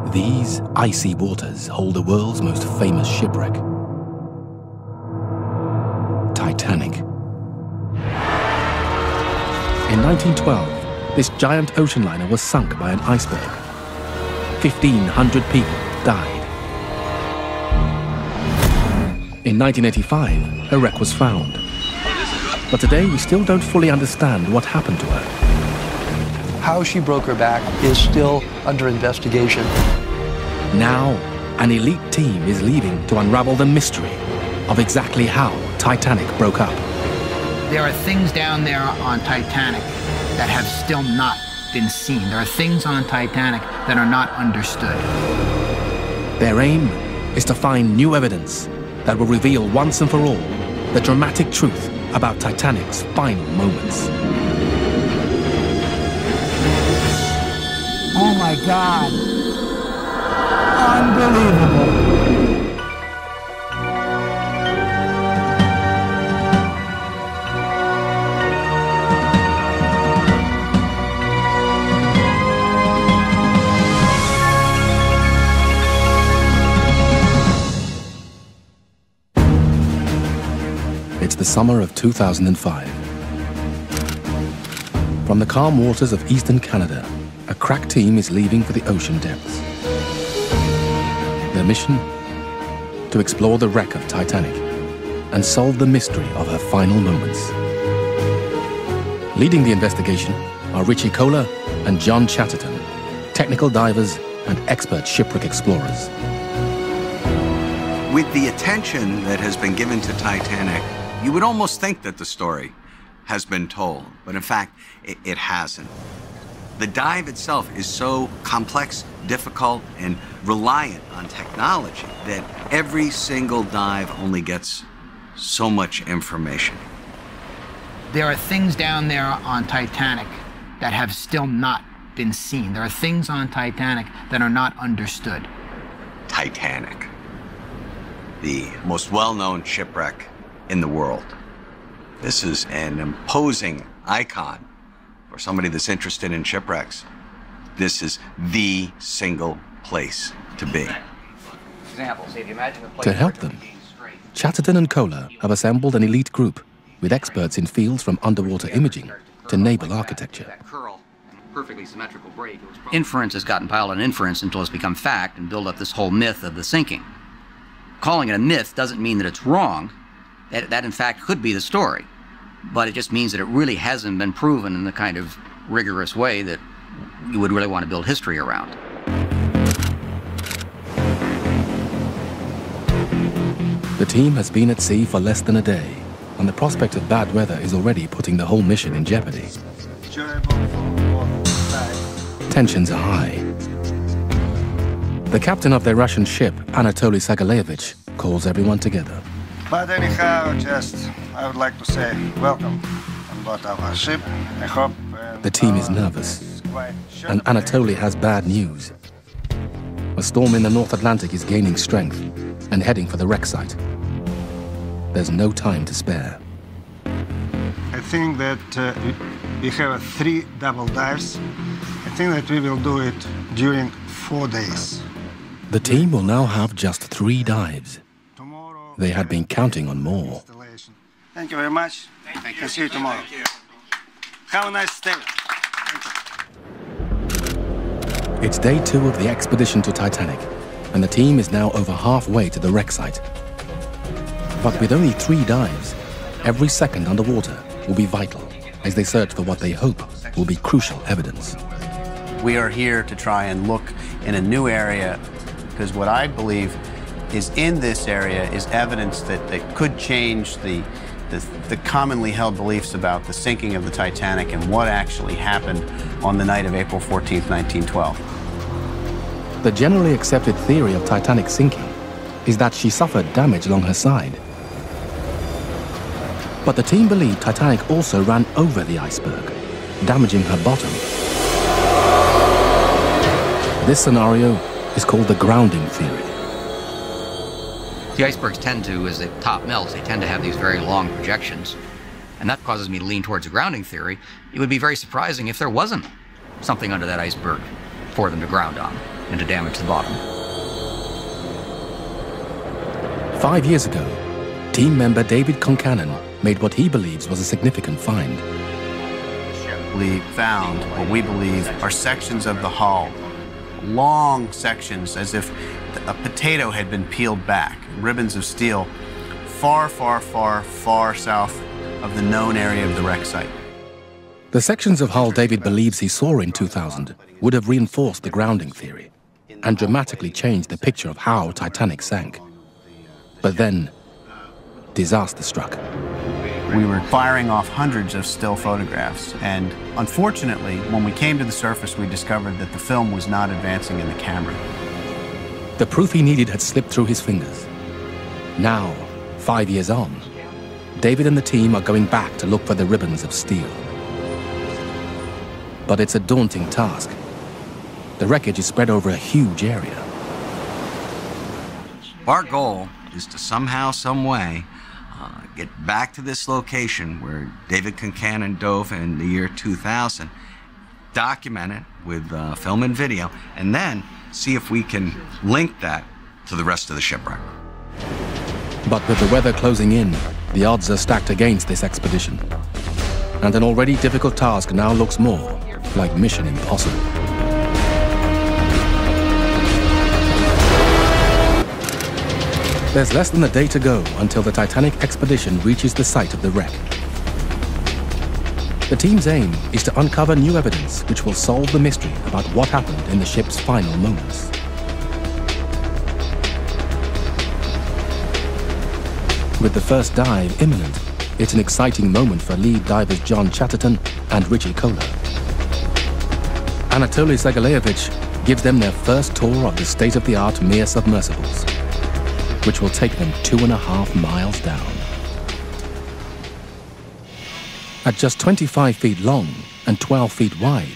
These icy waters hold the world's most famous shipwreck, Titanic. In 1912, this giant ocean liner was sunk by an iceberg. 1,500 people died. In 1985, her wreck was found. But today, we still don't fully understand what happened to her. How she broke her back is still under investigation. Now, an elite team is leaving to unravel the mystery of exactly how Titanic broke up. There are things down there on Titanic that have still not been seen. There are things on Titanic that are not understood. Their aim is to find new evidence that will reveal once and for all the dramatic truth about Titanic's final moments. Oh my God. Unbelievable. It's the summer of 2005. From the calm waters of eastern Canada, a crack team is leaving for the ocean depths. Their mission? To explore the wreck of Titanic and solve the mystery of her final moments. Leading the investigation are Richie Kohler and John Chatterton, technical divers and expert shipwreck explorers. With the attention that has been given to Titanic, you would almost think that the story has been told, but in fact, it hasn't. The dive itself is so complex, difficult, and reliant on technology that every single dive only gets so much information. There are things down there on Titanic that have still not been seen. There are things on Titanic that are not understood. Titanic, the most well-known shipwreck in the world. This is an imposing icon for somebody that's interested in shipwrecks. This is the single place to be. To help them, Chatterton and Kohler have assembled an elite group with experts in fields from underwater imaging to naval architecture. Inference has gotten piled on inference until it's become fact and build up this whole myth of the sinking. Calling it a myth doesn't mean that it's wrong. That in fact could be the story, but it just means that it really hasn't been proven in the kind of rigorous way that you would really want to build history around. The team has been at sea for less than a day, and the prospect of bad weather is already putting the whole mission in jeopardy. Tensions are high. The captain of their Russian ship, Anatoly Sagaleyevich, calls everyone together. But anyhow, I would like to say welcome on board our ship. I hope... The team is nervous, and Anatoly has bad news. A storm in the North Atlantic is gaining strength and heading for the wreck site. There's no time to spare. I think that we have 3 double dives. I think that we will do it during 4 days. The team will now have just 3 dives. They had been counting on more. Thank you very much. Thank you. See you tomorrow. Have a nice day. It's day 2 of the expedition to Titanic, and the team is now over halfway to the wreck site. But with only 3 dives, every second underwater will be vital as they search for what they hope will be crucial evidence. We are here to try and look in a new area, because what I believe is in this area is evidence that could change the commonly held beliefs about the sinking of the Titanic and what actually happened on the night of April 14th, 1912. The generally accepted theory of Titanic sinking is that she suffered damage along her side. But the team believe Titanic also ran over the iceberg, damaging her bottom. This scenario is called the grounding theory. The icebergs tend to, as the top melts, they tend to have these very long projections. And that causes me to lean towards the grounding theory. It would be very surprising if there wasn't something under that iceberg for them to ground on. and to damage the bottom. 5 years ago, team member David Concannon made what he believes was a significant find. We found what we believe are sections of the hull, long sections as if a potato had been peeled back, ribbons of steel, far, far, far, far south of the known area of the wreck site. The sections of hull David believes he saw in 2000 would have reinforced the grounding theory and dramatically changed the picture of how Titanic sank. But then, disaster struck. We were firing off hundreds of still photographs, and unfortunately, when we came to the surface, we discovered that the film was not advancing in the camera. The proof he needed had slipped through his fingers. Now, 5 years on, David and the team are going back to look for the ribbons of steel. But it's a daunting task. The wreckage is spread over a huge area. Our goal is to somehow, some way, get back to this location where David Concannon dove in the year 2000, document it with film and video, and then see if we can link that to the rest of the shipwreck. But with the weather closing in, the odds are stacked against this expedition. And an already difficult task now looks more like Mission Impossible. There's less than a day to go until the Titanic expedition reaches the site of the wreck. The team's aim is to uncover new evidence which will solve the mystery about what happened in the ship's final moments. With the first dive imminent, it's an exciting moment for lead divers John Chatterton and Richie Kohler. Anatoly Zagaleyevich gives them their first tour of the state-of-the-art Mir submersibles, which will take them 2.5 miles down. At just 25 feet long and 12 feet wide,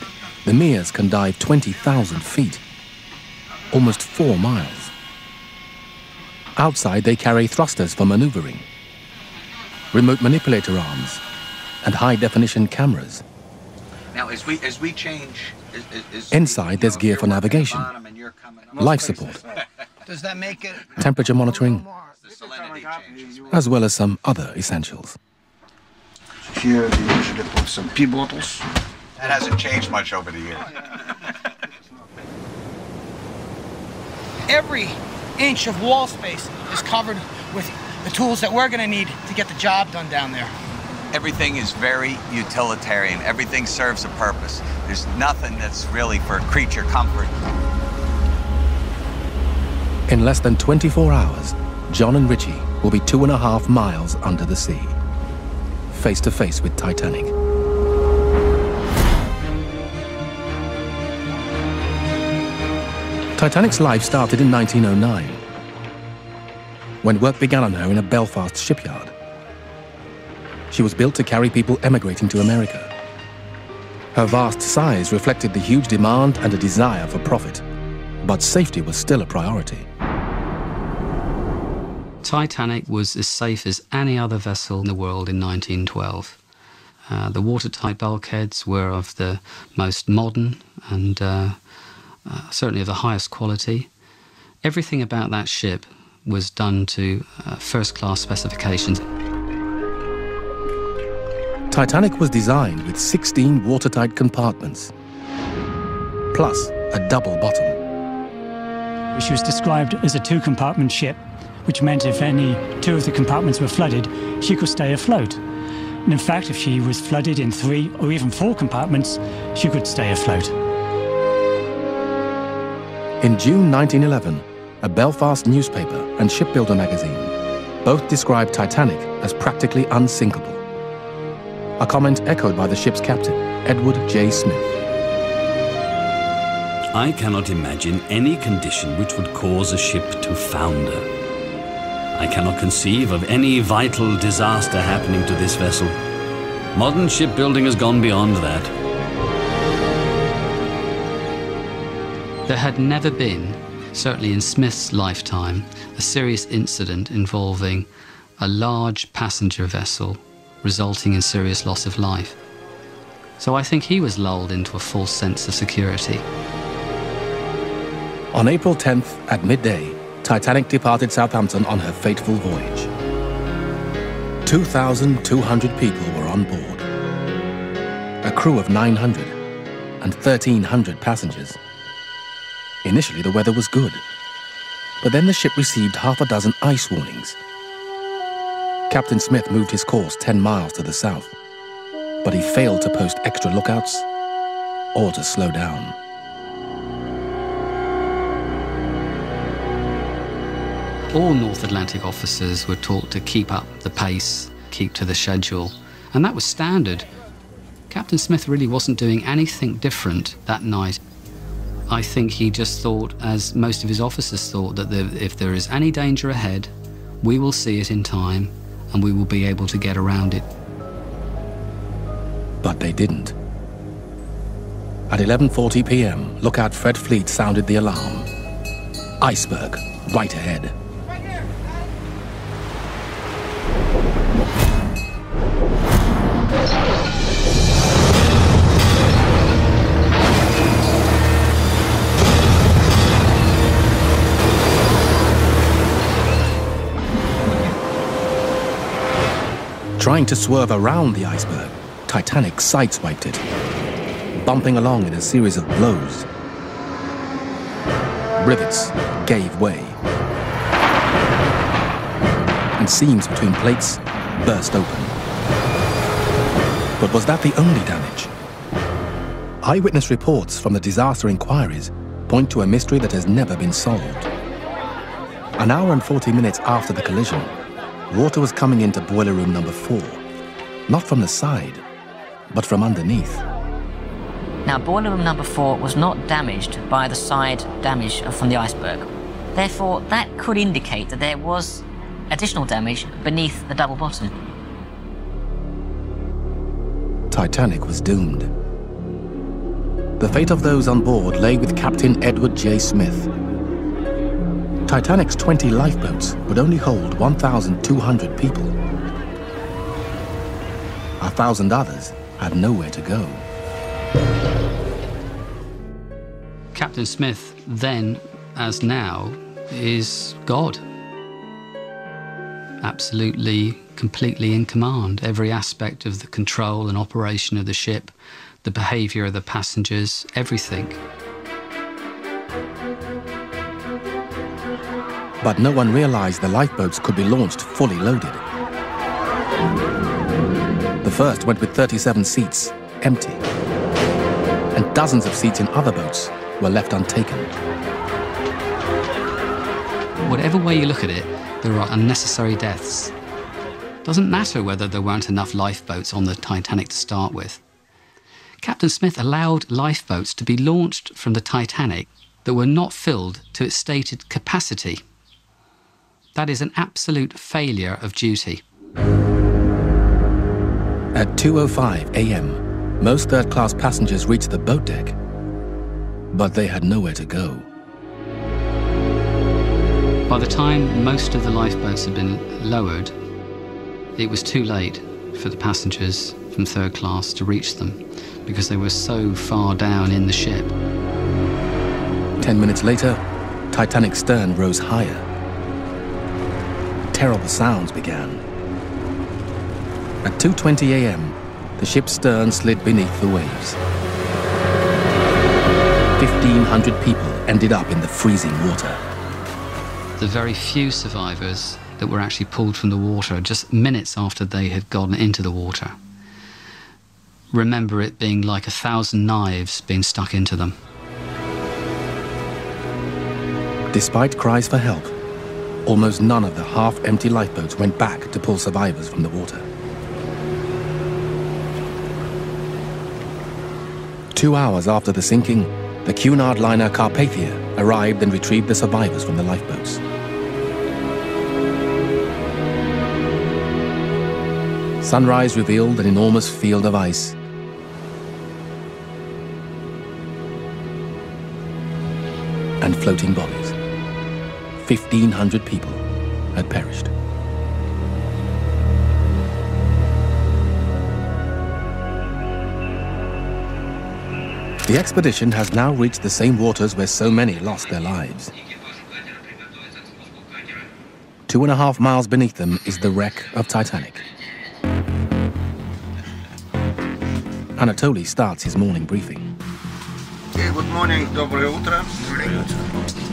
the Mirs can dive 20,000 feet, almost 4 miles. Outside, they carry thrusters for maneuvering, remote manipulator arms, and high-definition cameras. Now, as we change... Inside, there's gear for navigation, life support, Does that make it? temperature monitoring, as well as some other essentials. Here we usually put some pee bottles. That hasn't changed much over the years. Every inch of wall space is covered with the tools that we're going to need to get the job done down there. Everything is very utilitarian. Everything serves a purpose. There's nothing that's really for creature comfort. In less than 24 hours, John and Richie will be 2.5 miles under the sea, face to face with Titanic. Titanic's life started in 1909, when work began on her in a Belfast shipyard. She was built to carry people emigrating to America. Her vast size reflected the huge demand and a desire for profit, but safety was still a priority. Titanic was as safe as any other vessel in the world in 1912. The watertight bulkheads were of the most modern and certainly of the highest quality. Everything about that ship was done to first-class specifications. Titanic was designed with 16 watertight compartments, plus a double bottom. She was described as a 2-compartment ship, which meant if any 2 of the compartments were flooded, she could stay afloat. And in fact, if she was flooded in 3 or even 4 compartments, she could stay afloat. In June 1911, a Belfast newspaper and shipbuilder magazine both described Titanic as practically unsinkable. A comment echoed by the ship's captain, Edward J. Smith. I cannot imagine any condition which would cause a ship to founder. I cannot conceive of any vital disaster happening to this vessel. Modern shipbuilding has gone beyond that. There had never been, certainly in Smith's lifetime, a serious incident involving a large passenger vessel resulting in serious loss of life. So I think he was lulled into a false sense of security. On April 10th at midday, Titanic departed Southampton on her fateful voyage. 2,200 people were on board. A crew of 900 and 1,300 passengers. Initially, the weather was good, but then the ship received half a dozen ice warnings. Captain Smith moved his course 10 miles to the south, but he failed to post extra lookouts or to slow down. All North Atlantic officers were taught to keep up the pace, keep to the schedule, and that was standard. Captain Smith really wasn't doing anything different that night. I think he just thought, as most of his officers thought, that if there is any danger ahead, we will see it in time and we will be able to get around it. But they didn't. At 11:40 p.m., Lookout Fred Fleet sounded the alarm. Iceberg, right ahead. Trying to swerve around the iceberg, Titanic sideswiped it, bumping along in a series of blows. Rivets gave way, and seams between plates burst open. But was that the only damage? Eyewitness reports from the disaster inquiries point to a mystery that has never been solved. An hour and 40 minutes after the collision, water was coming into boiler room number 4, not from the side, but from underneath. Now, boiler room number 4 was not damaged by the side damage from the iceberg. Therefore, that could indicate that there was additional damage beneath the double bottom. Titanic was doomed. The fate of those on board lay with Captain Edward J. Smith. Titanic's 20 lifeboats would only hold 1,200 people. 1,000 others had nowhere to go. Captain Smith, then as now, is God. Absolutely, completely in command. Every aspect of the control and operation of the ship, the behaviour of the passengers, everything. But no one realized the lifeboats could be launched fully loaded. The first went with 37 seats, empty, and dozens of seats in other boats were left untaken. Whatever way you look at it, there are unnecessary deaths. Doesn't matter whether there weren't enough lifeboats on the Titanic to start with. Captain Smith allowed lifeboats to be launched from the Titanic that were not filled to its stated capacity. That is an absolute failure of duty. At 2:05 a.m., most third-class passengers reached the boat deck, but they had nowhere to go. By the time most of the lifeboats had been lowered, it was too late for the passengers from third class to reach them because they were so far down in the ship. 10 minutes later, Titanic's stern rose higher. Terrible sounds began. At 2:20 a.m., the ship's stern slid beneath the waves. 1,500 people ended up in the freezing water. The very few survivors that were actually pulled from the water just minutes after they had gone into the water remember it being like 1,000 knives being stuck into them. Despite cries for help, almost none of the half-empty lifeboats went back to pull survivors from the water. 2 hours after the sinking, the Cunard liner Carpathia arrived and retrieved the survivors from the lifeboats. Sunrise revealed an enormous field of ice. And floating bodies. 1,500 people had perished. The expedition has now reached the same waters where so many lost their lives. 2.5 miles beneath them is the wreck of Titanic. Anatoly starts his morning briefing. Okay, good morning, доброе утро.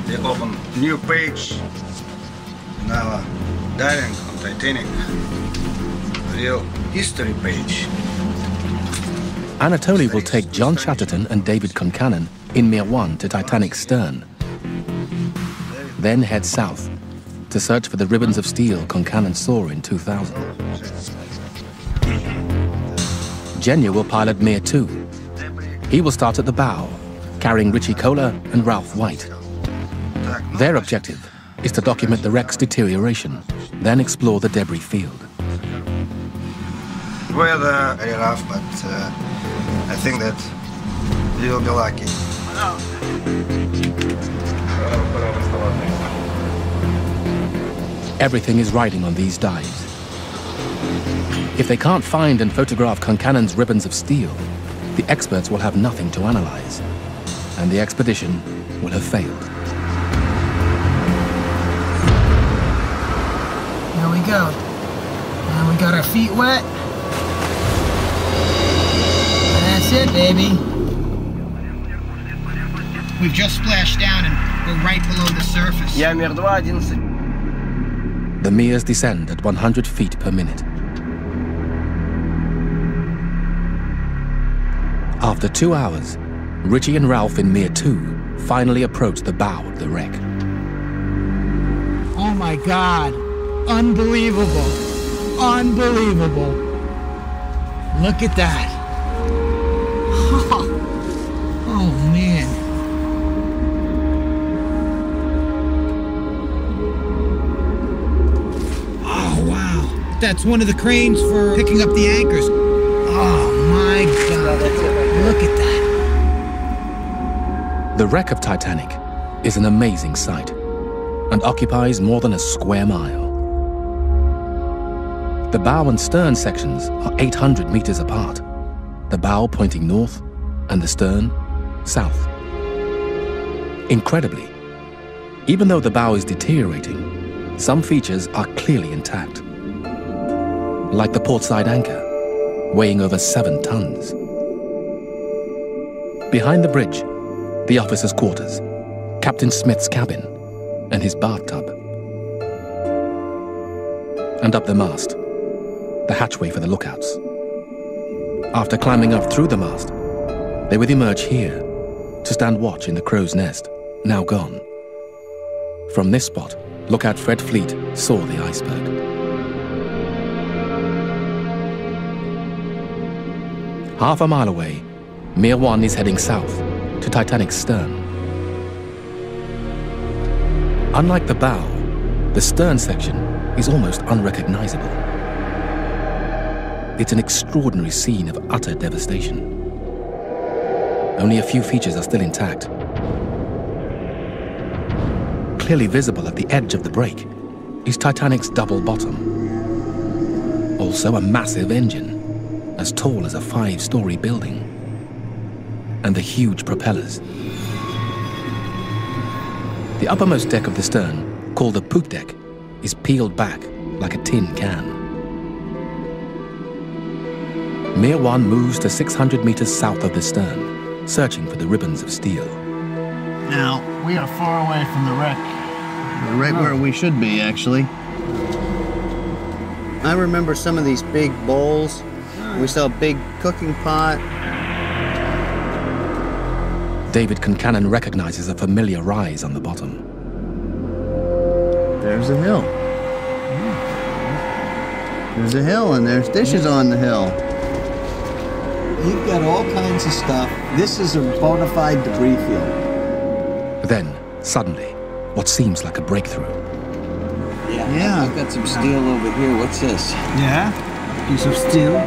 We open new page in our diving on Titanic. Real history page. Anatoly will take John Chatterton and David Concannon in Mir 1 to Titanic's stern, then head south to search for the ribbons of steel Concannon saw in 2000. Genya will pilot Mir 2. He will start at the bow, carrying Richie Kohler and Ralph White. Their objective is to document the wreck's deterioration, then explore the debris field. Weather very rough, but I think that you will be lucky. Everything is riding on these dives. If they can't find and photograph Concannon's ribbons of steel, the experts will have nothing to analyze, and the expedition will have failed. Here we go. And we got our feet wet. And that's it, baby. We've just splashed down and we're right below the surface. Я Мир 2, 11. The Mirs descend at 100 feet per minute. After 2 hours, Richie and Ralph in Mir 2 finally approach the bow of the wreck. Oh my God. Unbelievable. Unbelievable. Look at that. Oh man. Oh wow. That's one of the cranes for picking up the anchors. Oh my God. Look at that. The wreck of Titanic is an amazing sight and occupies more than a square mile. The bow and stern sections are 800 meters apart, the bow pointing north and the stern south. Incredibly, even though the bow is deteriorating, some features are clearly intact, like the portside anchor, weighing over 7 tons. Behind the bridge, the officers' quarters, Captain Smith's cabin, and his bathtub. And up the mast, the hatchway for the lookouts. After climbing up through the mast, they would emerge here to stand watch in the crow's nest, now gone. From this spot, lookout Fred Fleet saw the iceberg. Half a mile away, Mir 1 is heading south to Titanic's stern. Unlike the bow, the stern section is almost unrecognizable. It's an extraordinary scene of utter devastation. Only a few features are still intact. Clearly visible at the edge of the break is Titanic's double bottom. Also a massive engine, as tall as a 5-story building, and the huge propellers. The uppermost deck of the stern, called the poop deck, is peeled back like a tin can. Mir 1 moves to 600 meters south of the stern, searching for the ribbons of steel. Now, we are far away from the wreck. Right where we should be, actually. I remember some of these big bowls. We saw a big cooking pot. David Concannon recognizes a familiar rise on the bottom. There's a hill. There's a hill, and there's dishes on the hill. You've got all kinds of stuff. This is a bona fide debris field. Then, suddenly, what seems like a breakthrough. Yeah. I've got some steel over here. What's this? Yeah? Piece of steel.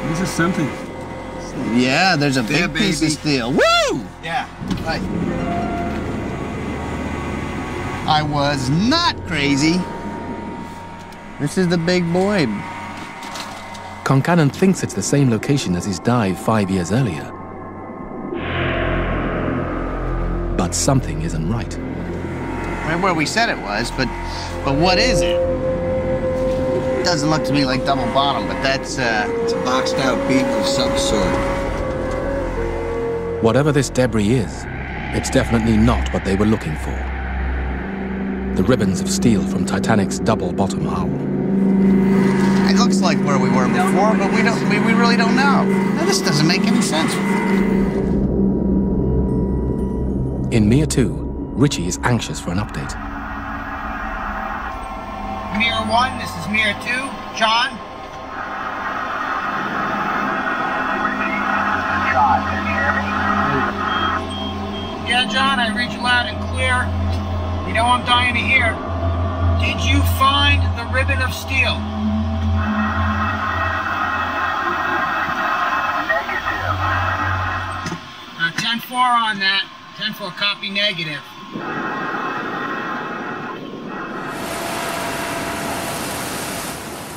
This is something. Yeah, there's a big piece of steel. Woo! Yeah. Right. I was not crazy. This is the big boy. Concannon thinks it's the same location as his dive 5 years earlier. But something isn't right. Right where we said it was, but what is it? Doesn't look to me like double bottom, but that's It's a boxed out beak of some sort. Whatever this debris is, it's definitely not what they were looking for. The ribbons of steel from Titanic's double bottom hull. It looks like where we were before, but we really don't know. Now, this doesn't make any sense. In Mir 2, Richie is anxious for an update. Mir 1, this is Mir 2. John? John, can you hear me? Yeah, John, I read you loud and clear. You know I'm dying to hear. Did you find the ribbon of steel? Negative. 10-4 on that. 10-4, copy negative.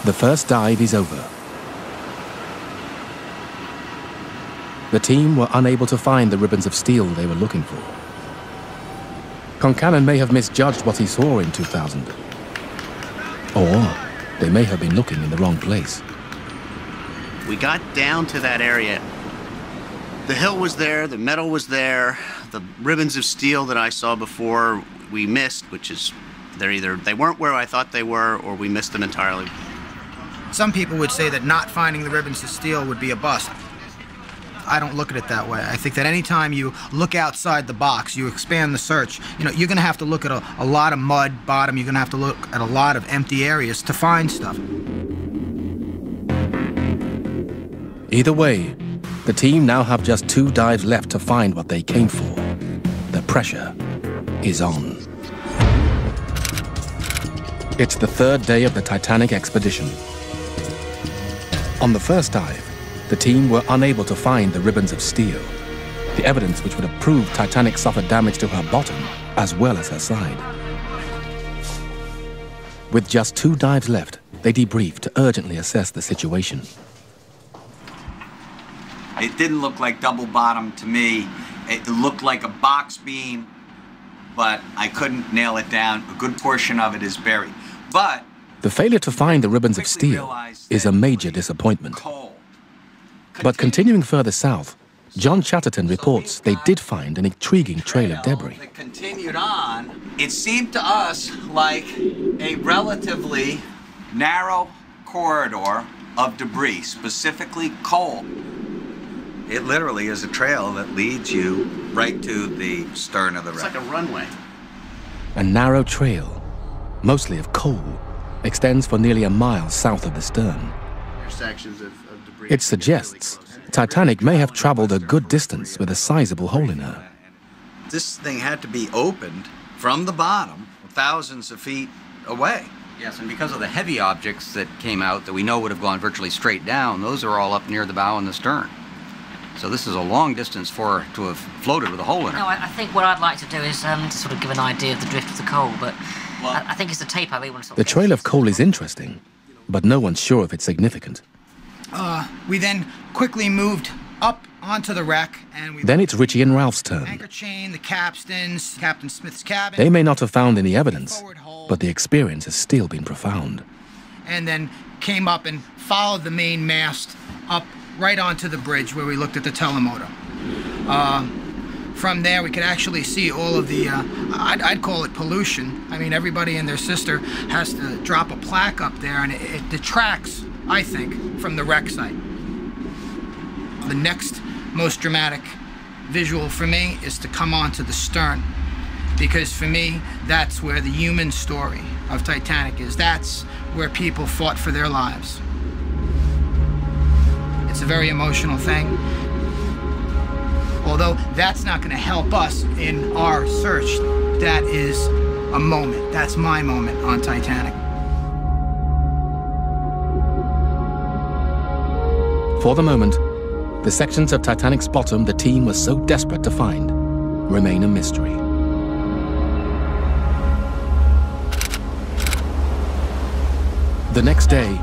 The first dive is over. The team were unable to find the ribbons of steel they were looking for. Concannon may have misjudged what he saw in 2000. Or they may have been looking in the wrong place. We got down to that area. The hill was there, the metal was there, the ribbons of steel that I saw before we missed, which is they weren't where I thought they were, or we missed them entirely. Some people would say that not finding the ribbons of steel would be a bust. I don't look at it that way. I think that anytime you look outside the box, you expand the search, you're going to have to look at a lot of mud bottom, you're going to have to look at a lot of empty areas to find stuff. Either way, the team now have just 2 dives left to find what they came for. The pressure is on. It's the 3rd day of the Titanic expedition. On the first dive, the team were unable to find the ribbons of steel, the evidence which would have proved Titanic suffered damage to her bottom as well as her side. With just 2 dives left, they debriefed to urgently assess the situation. It didn't look like double bottom to me. It looked like a box beam, but I couldn't nail it down. A good portion of it is buried. But the failure to find the ribbons of steel is a major disappointment. But continuing further south, John Chatterton reports they did find an intriguing trail of debris. It continued on. It seemed to us like a relatively narrow corridor of debris, specifically coal. It literally is a trail that leads you right to the stern of the wreck. It's like a runway. A narrow trail, mostly of coal, extends for nearly a mile south of the stern. Sections of debris. It suggests Titanic may have traveled a good distance with a sizable hole in her. This thing had to be opened from the bottom, thousands of feet away. Yes, and because of the heavy objects that came out that we know would have gone virtually straight down, those are all up near the bow and the stern. So this is a long distance for her to have floated with a hole in her. No, I think what I'd like to do is to sort of give an idea of the drift of the coal, but I think it's the tape I really want to sort of... The trail of coal is interesting, but no one's sure if it's significant. We then quickly moved up onto the wreck, and Then it's Richie and Ralph's turn. anchor chain, the captain's, Captain Smith's cabin. They may not have found any evidence, but the experience has still been profound. And then came up and followed the main mast up right onto the bridge where we looked at the telemotor. From there, we could actually see all of the, I'd call it pollution. I mean, everybody and their sister has to drop a plaque up there, and it detracts, I think, from the wreck site. The next most dramatic visual for me is to come onto the stern, because for me, that's where the human story of Titanic is. That's where people fought for their lives. It's a very emotional thing. Although that's not going to help us in our search, that is a moment. That's my moment on Titanic. For the moment, the sections of Titanic's bottom the team was so desperate to find remain a mystery. The next day,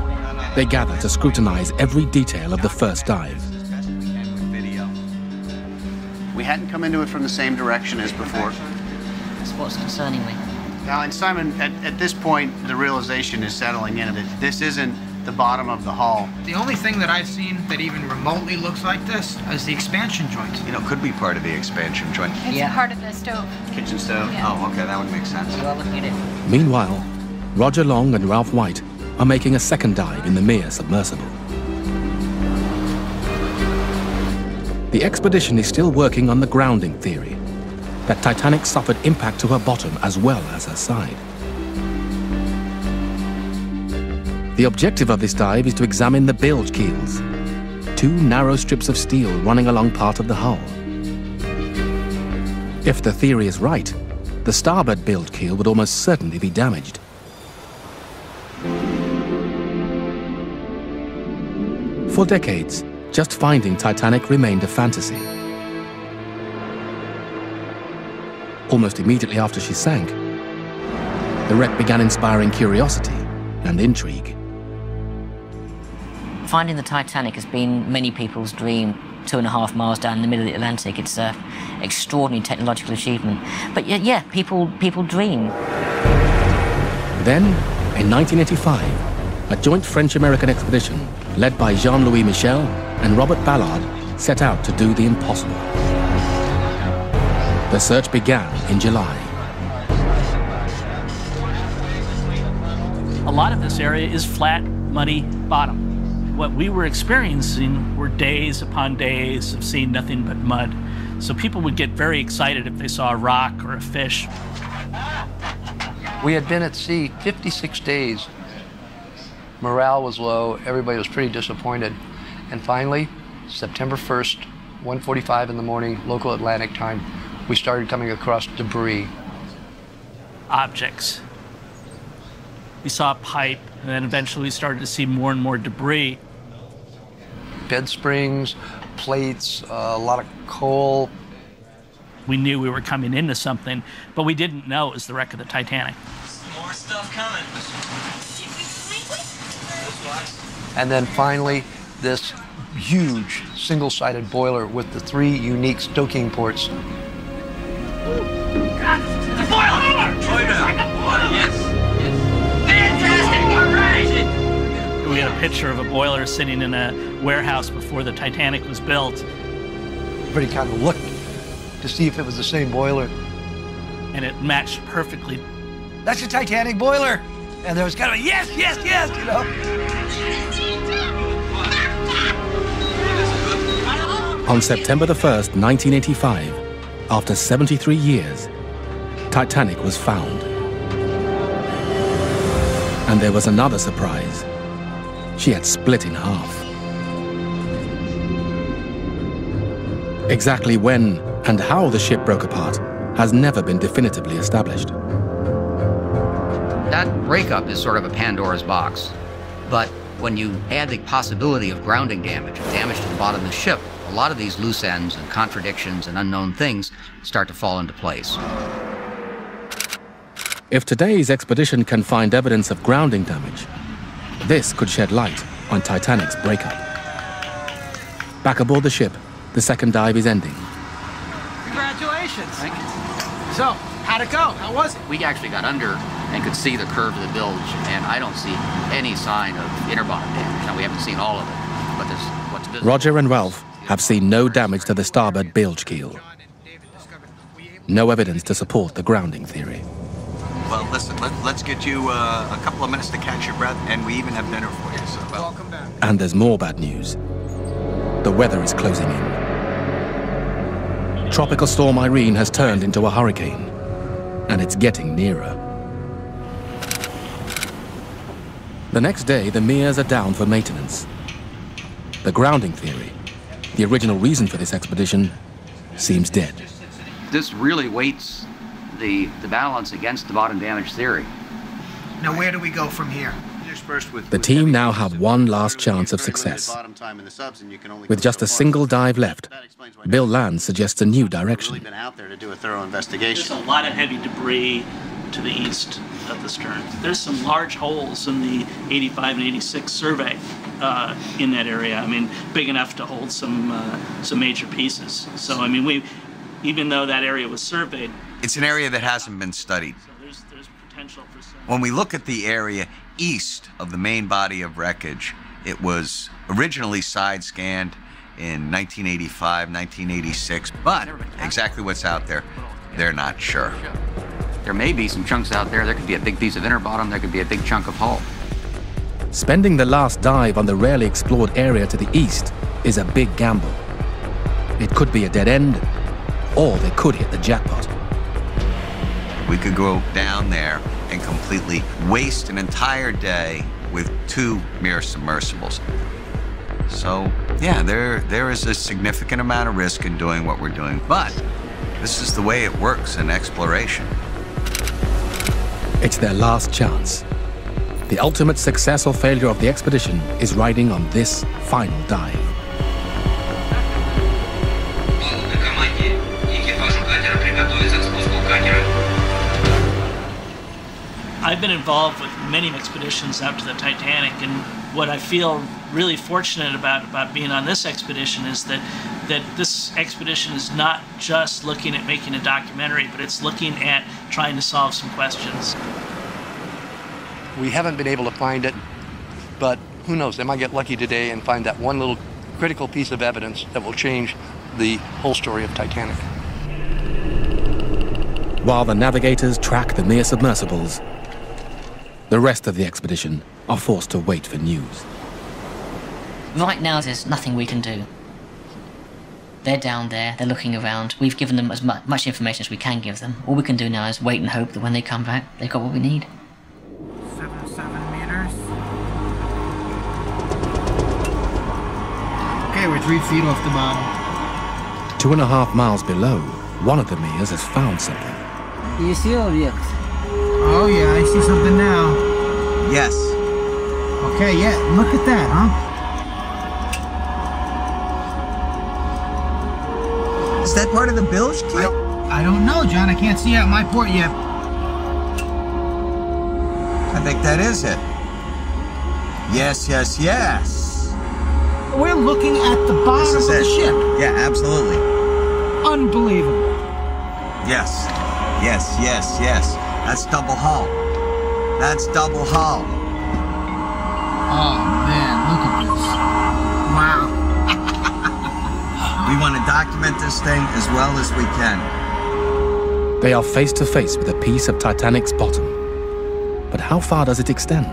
They gather to scrutinize every detail of the first dive. We hadn't come into it from the same direction as before. That's what's concerning me. Now, and Simon, at this point, the realization is settling in that this isn't the bottom of the hull. The only thing that I've seen that even remotely looks like this is the expansion joint. You know, could be part of the expansion joint. It's part of the stove. Kitchen stove? Yeah. Oh, okay, that would make sense. You are looking at it. Meanwhile, Roger Long and Ralph White are making a second dive in the Mir submersible. The expedition is still working on the grounding theory, that Titanic suffered impact to her bottom as well as her side. The objective of this dive is to examine the bilge keels, two narrow strips of steel running along part of the hull. If the theory is right, the starboard bilge keel would almost certainly be damaged. For decades, just finding Titanic remained a fantasy. Almost immediately after she sank, the wreck began inspiring curiosity and intrigue. Finding the Titanic has been many people's dream. 2.5 miles down in the middle of the Atlantic. It's an extraordinary technological achievement. But yeah, people dream. Then, in 1985, a joint French-American expedition led by Jean-Louis Michel and Robert Ballard set out to do the impossible. The search began in July. A lot of this area is flat, muddy bottom. What we were experiencing were days upon days of seeing nothing but mud. So people would get very excited if they saw a rock or a fish. We had been at sea 56 days. Morale was low, everybody was pretty disappointed. And finally, September 1st, 1:45 in the morning, local Atlantic time, we started coming across debris. Objects. We saw a pipe, and then eventually we started to see more and more debris. Bed springs, plates, a lot of coal. We knew we were coming into something, but we didn't know it was the wreck of the Titanic. More stuff coming. And then finally, this huge single-sided boiler with the 3 unique stoking ports. The boiler! Yes. Fantastic! All right! We had a picture of a boiler sitting in a warehouse before the Titanic was built. Everybody kind of looked to see if it was the same boiler. And it matched perfectly. That's the Titanic boiler! And there was kind of a yes, yes, yes, you know? On September the 1st, 1985, after 73 years, Titanic was found. And there was another surprise. She had split in half. Exactly when and how the ship broke apart has never been definitively established. That breakup is sort of a Pandora's box. But when you add the possibility of grounding damage to the bottom of the ship, a lot of these loose ends and contradictions and unknown things start to fall into place. If today's expedition can find evidence of grounding damage, this could shed light on Titanic's breakup. Back aboard the ship, the second dive is ending. Congratulations. Thank you. So, how'd it go? How was it? We actually got under and could see the curve of the bilge, and I don't see any sign of inner bottom damage. Now, we haven't seen all of it, but there's what's visible. Roger and Ralph have seen no damage to the starboard bilge keel. No evidence to support the grounding theory. Well, listen, let's get you a couple of minutes to catch your breath, and we even have dinner for you, so... Welcome back. And there's more bad news. The weather is closing in. Tropical Storm Irene has turned into a hurricane, and it's getting nearer. The next day, the Mirs are down for maintenance. The grounding theory, the original reason for this expedition, seems dead. This really weights the balance against the bottom damage theory. Now, where do we go from here? The team now have one last chance of success. With just a single dive left, Bill Land suggests a new direction. Been out there to do a thorough investigation. There's a lot of heavy debris to the east. of the stern. There's some large holes in the 85 and 86 survey in that area. I mean, big enough to hold some major pieces. So, I mean, even though that area was surveyed, it's an area that hasn't been studied. So there's potential for some. When we look at the area east of the main body of wreckage, it was originally side scanned in 1985, 1986, but exactly what's out there, they're not sure. There may be some chunks out there. There could be a big piece of inner bottom. There could be a big chunk of hull. Spending the last dive on the rarely explored area to the east is a big gamble. It could be a dead end, or they could hit the jackpot. We could go down there and completely waste an entire day with 2 mere submersibles. So, yeah, there is a significant amount of risk in doing what we're doing, but this is the way it works in exploration. It's their last chance. The ultimate success or failure of the expedition is riding on this final dive. I've been involved with many expeditions out to the Titanic, and what I feel really fortunate about being on this expedition is that this expedition is not just looking at making a documentary, but it's looking at trying to solve some questions. We haven't been able to find it, but who knows, they might get lucky today and find that one little critical piece of evidence that will change the whole story of Titanic. While the navigators track the mere submersibles, the rest of the expedition are forced to wait for news. Right now, there's nothing we can do. They're down there, they're looking around. We've given them as much information as we can give them. All we can do now is wait and hope that when they come back, they've got what we need. 7 meters. Okay, we're 3 feet off the bottom. 2.5 miles below, one of the Mias has found something. You see objects? Oh yeah, I see something now. Yes. Okay, yeah, look at that, huh? Is that part of the bilge keel? I don't know, John. I can't see out my port yet. I think that is it. Yes, yes, yes. We're looking at the bottom of the ship. Yeah, absolutely. Unbelievable. Yes, yes, yes, yes. That's double hull. That's double hull. Oh, man, look at this. Wow. We want to document this thing as well as we can. They are face to face with a piece of Titanic's bottom. But how far does it extend?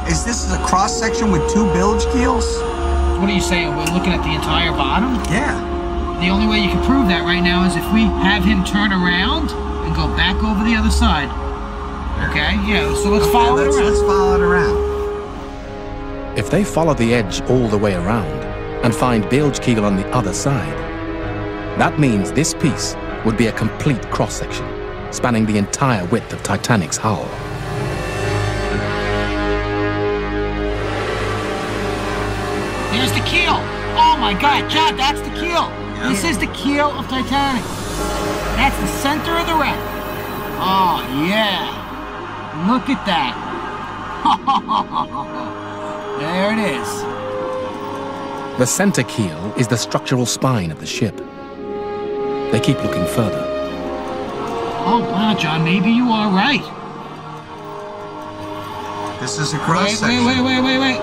Is this a cross-section with 2 bilge keels? What are you saying? We're looking at the entire bottom? Yeah. The only way you can prove that right now is if we have him turn around and go back over the other side. Okay, yeah, so let's follow it around. Let's follow it around. If they follow the edge all the way around and find bilge keel on the other side, that means this piece would be a complete cross-section, spanning the entire width of Titanic's hull. Here's the keel. Oh my God, John, that's the keel. Yeah. This is the keel of Titanic. That's the center of the wreck. Oh yeah. Look at that. There it is. The center keel is the structural spine of the ship. They keep looking further. Oh wow, John, maybe you are right. This is a cross-section. Wait.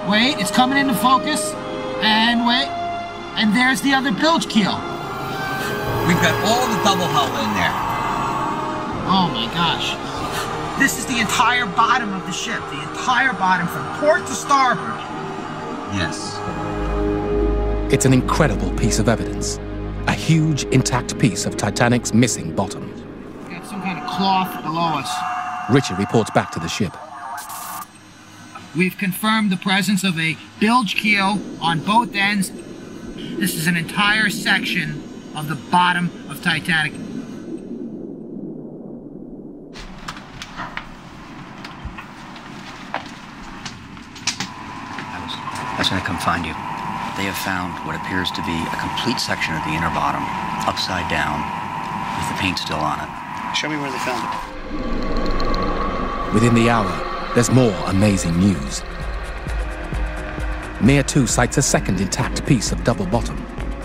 Wait, it's coming into focus. And wait. And there's the other bilge keel. We've got all the double hull in there. Oh my gosh. This is the entire bottom of the ship. The entire bottom from port to starboard. Yes. It's an incredible piece of evidence. A huge, intact piece of Titanic's missing bottom. We got some kind of cloth below us. Richard reports back to the ship. We've confirmed the presence of a bilge keel on both ends. This is an entire section of the bottom of Titanic. I was going to come find you. They have found what appears to be a complete section of the inner bottom, upside down, with the paint still on it. Show me where they found it. Within the hour, there's more amazing news. Mir 2 sights a second intact piece of double bottom,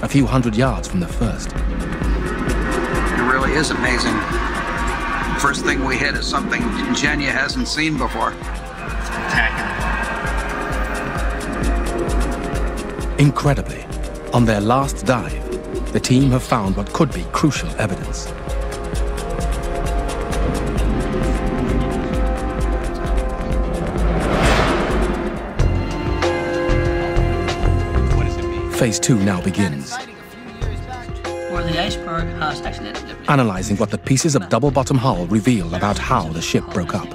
a few hundred yards from the first. It really is amazing. First thing we hit is something Genya hasn't seen before. Spectacular. Incredibly, on their last dive, the team have found what could be crucial evidence. Phase 2 now begins. Where the iceberg has actually... Analyzing what the pieces of double-bottom hull reveal about how the ship broke up.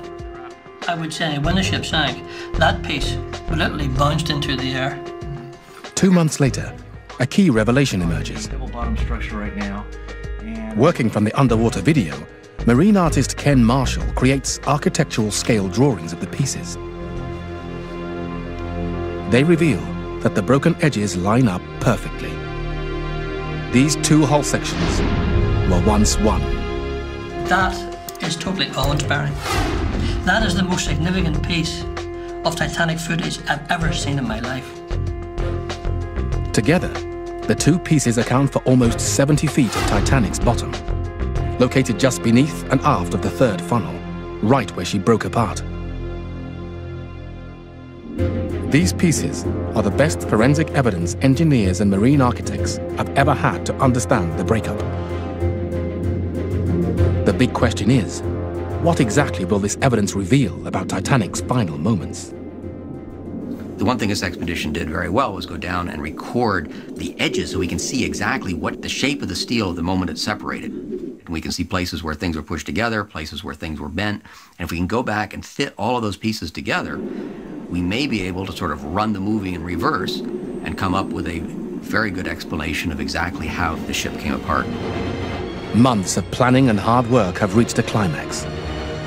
I would say when the ship sank, that piece literally bounced into the air. 2 months later, a key revelation emerges. Double-bottom structure right now. Working from the underwater video, marine artist Ken Marshall creates architectural scale drawings of the pieces. They reveal that the broken edges line up perfectly. These two hull sections were once one. That is totally awe-inspiring. That is the most significant piece of Titanic footage I've ever seen in my life. Together, the two pieces account for almost 70 feet of Titanic's bottom, located just beneath and aft of the third funnel, right where she broke apart. These pieces are the best forensic evidence engineers and marine architects have ever had to understand the breakup. The big question is, what exactly will this evidence reveal about Titanic's final moments? The one thing this expedition did very well was go down and record the edges so we can see exactly what the shape of the steel at the moment it separated. And we can see places where things were pushed together, places where things were bent. And if we can go back and fit all of those pieces together, we may be able to sort of run the movie in reverse and come up with a very good explanation of exactly how the ship came apart. Months of planning and hard work have reached a climax.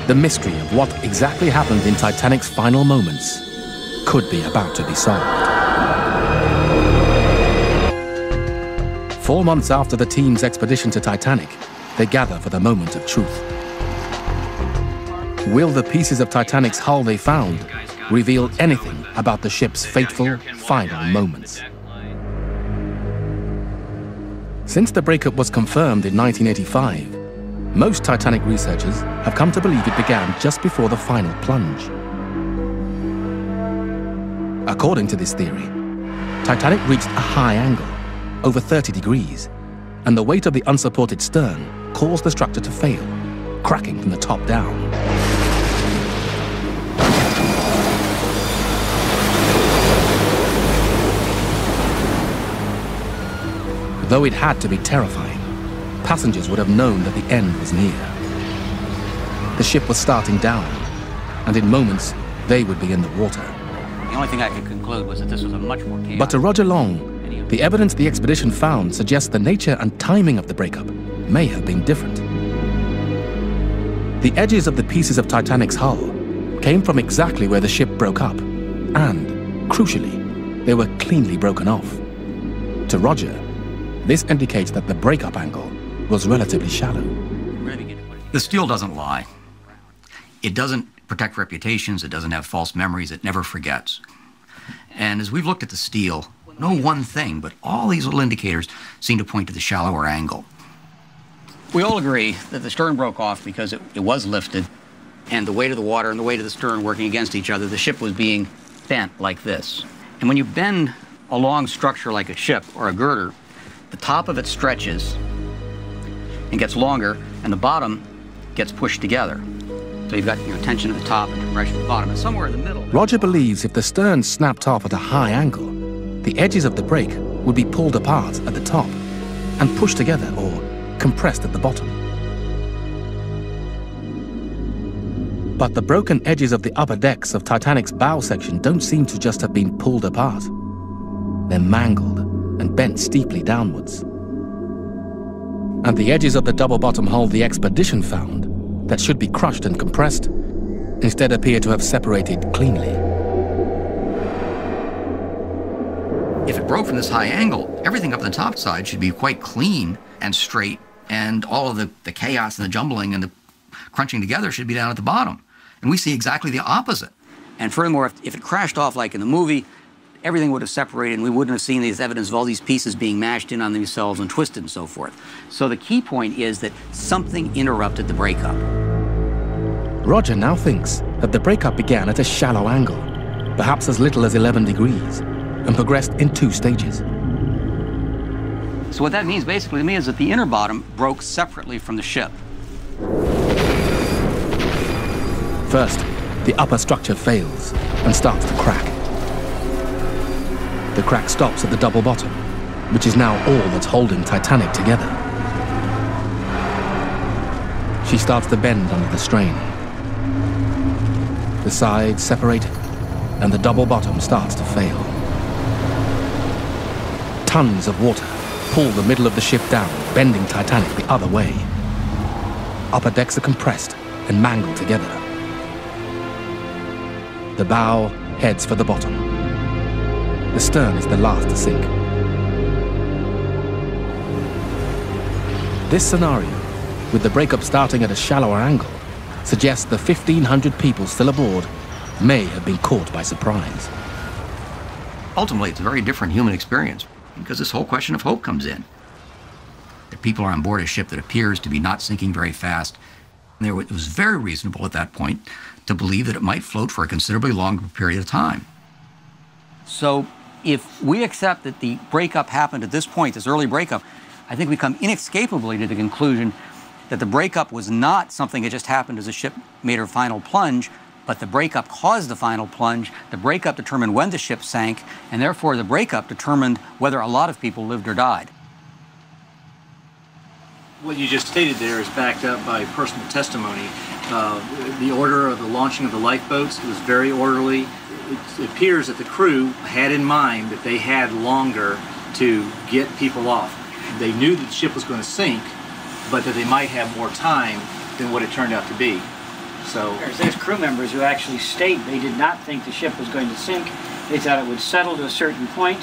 The mystery of what exactly happened in Titanic's final moments could be about to be solved. 4 months after the team's expedition to Titanic, they gather for the moment of truth. Will the pieces of Titanic's hull they found reveal anything about the ship's fateful final moments? Since the breakup was confirmed in 1985, most Titanic researchers have come to believe it began just before the final plunge. According to this theory, Titanic reached a high angle, over 30 degrees, and the weight of the unsupported stern caused the structure to fail, cracking from the top down. Though it had to be terrifying, passengers would have known that the end was near. The ship was starting down, and in moments, they would be in the water. The only thing I could conclude was that this was a much more chaotic... But to Roger Long, the evidence the expedition found suggests the nature and timing of the breakup may have been different. The edges of the pieces of Titanic's hull came from exactly where the ship broke up, and, crucially, they were cleanly broken off. To Roger, this indicates that the breakup angle was relatively shallow. The steel doesn't lie. It doesn't protect reputations, it doesn't have false memories, it never forgets. And as we've looked at the steel, no one thing, but all these little indicators seem to point to the shallower angle. We all agree that the stern broke off because it was lifted, and the weight of the water and the weight of the stern working against each other, the ship was being bent like this. And when you bend a long structure like a ship or a girder, the top of it stretches and gets longer, and the bottom gets pushed together. So you've got tension at the top and compression at the bottom, and somewhere in the middle... Roger believes if the stern snapped off at a high angle, the edges of the break would be pulled apart at the top and pushed together or compressed at the bottom. But the broken edges of the upper decks of Titanic's bow section don't seem to just have been pulled apart. They're mangled and bent steeply downwards. And the edges of the double-bottom hull the expedition found, that should be crushed and compressed, instead appear to have separated cleanly. If it broke from this high angle, everything up the top side should be quite clean and straight and all of the chaos and the jumbling and the crunching together should be down at the bottom. And we see exactly the opposite. And furthermore, if it crashed off like in the movie, everything would have separated and we wouldn't have seen this evidence of all these pieces being mashed in on themselves and twisted and so forth. So the key point is that something interrupted the breakup. Roger now thinks that the breakup began at a shallow angle, perhaps as little as 11 degrees, and progressed in 2 stages. So what that means basically to me is that the inner bottom broke separately from the ship. First, the upper structure fails and starts to crack. The crack stops at the double bottom, which is now all that's holding Titanic together. She starts to bend under the strain. The sides separate, and the double bottom starts to fail. Tons of water pull the middle of the ship down, bending Titanic the other way. Upper decks are compressed and mangled together. The bow heads for the bottom. The stern is the last to sink. This scenario, with the breakup starting at a shallower angle, suggests the 1,500 people still aboard may have been caught by surprise. Ultimately, it's a very different human experience because this whole question of hope comes in. The people are on board a ship that appears to be not sinking very fast. And it was very reasonable at that point to believe that it might float for a considerably longer period of time. So if we accept that the breakup happened at this point, this early breakup, I think we come inescapably to the conclusion that the breakup was not something that just happened as the ship made her final plunge, but the breakup caused the final plunge. The breakup determined when the ship sank, and therefore the breakup determined whether a lot of people lived or died. What you just stated there is backed up by personal testimony. The order of the launching of the lifeboats was very orderly. It appears that the crew had in mind that they had longer to get people off. They knew that the ship was going to sink, but that they might have more time than what it turned out to be. So there's crew members who actually state they did not think the ship was going to sink. They thought it would settle to a certain point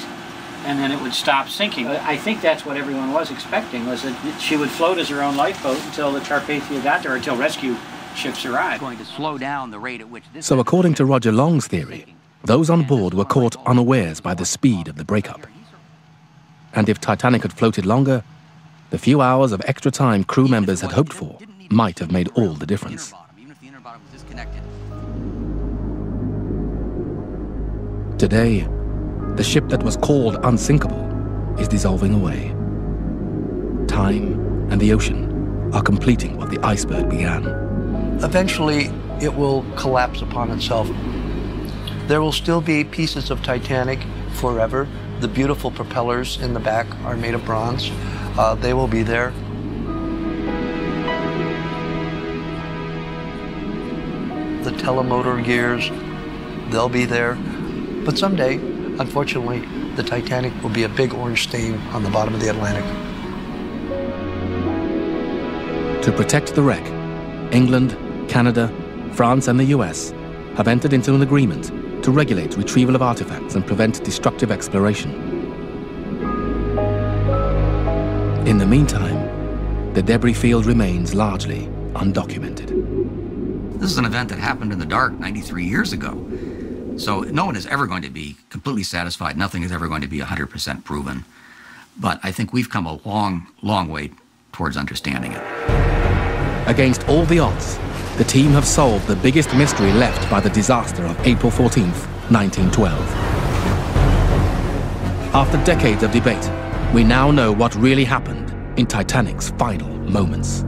and then it would stop sinking. I think that's what everyone was expecting, was that she would float as her own lifeboat until the Carpathia got there, until rescue ships arrived. Going to slow down the rate at which this... So according to Roger Long's theory, those on board were caught unawares by the speed of the breakup. And if Titanic had floated longer, the few hours of extra time crew members had hoped for might have made all the difference. Today, the ship that was called unsinkable is dissolving away. Time and the ocean are completing what the iceberg began. Eventually, it will collapse upon itself. There will still be pieces of Titanic forever. The beautiful propellers in the back are made of bronze. They will be there. The telemotor gears, they'll be there. But someday, unfortunately, the Titanic will be a big orange stain on the bottom of the Atlantic. To protect the wreck, England, Canada, France, and the US have entered into an agreement to regulate retrieval of artifacts and prevent destructive exploration. In the meantime, the debris field remains largely undocumented. This is an event that happened in the dark 93 years ago. So no one is ever going to be completely satisfied. Nothing is ever going to be 100% proven. But I think we've come a long, long way towards understanding it. Against all the odds, the team have solved the biggest mystery left by the disaster of April 14th, 1912. After decades of debate, we now know what really happened in Titanic's final moments.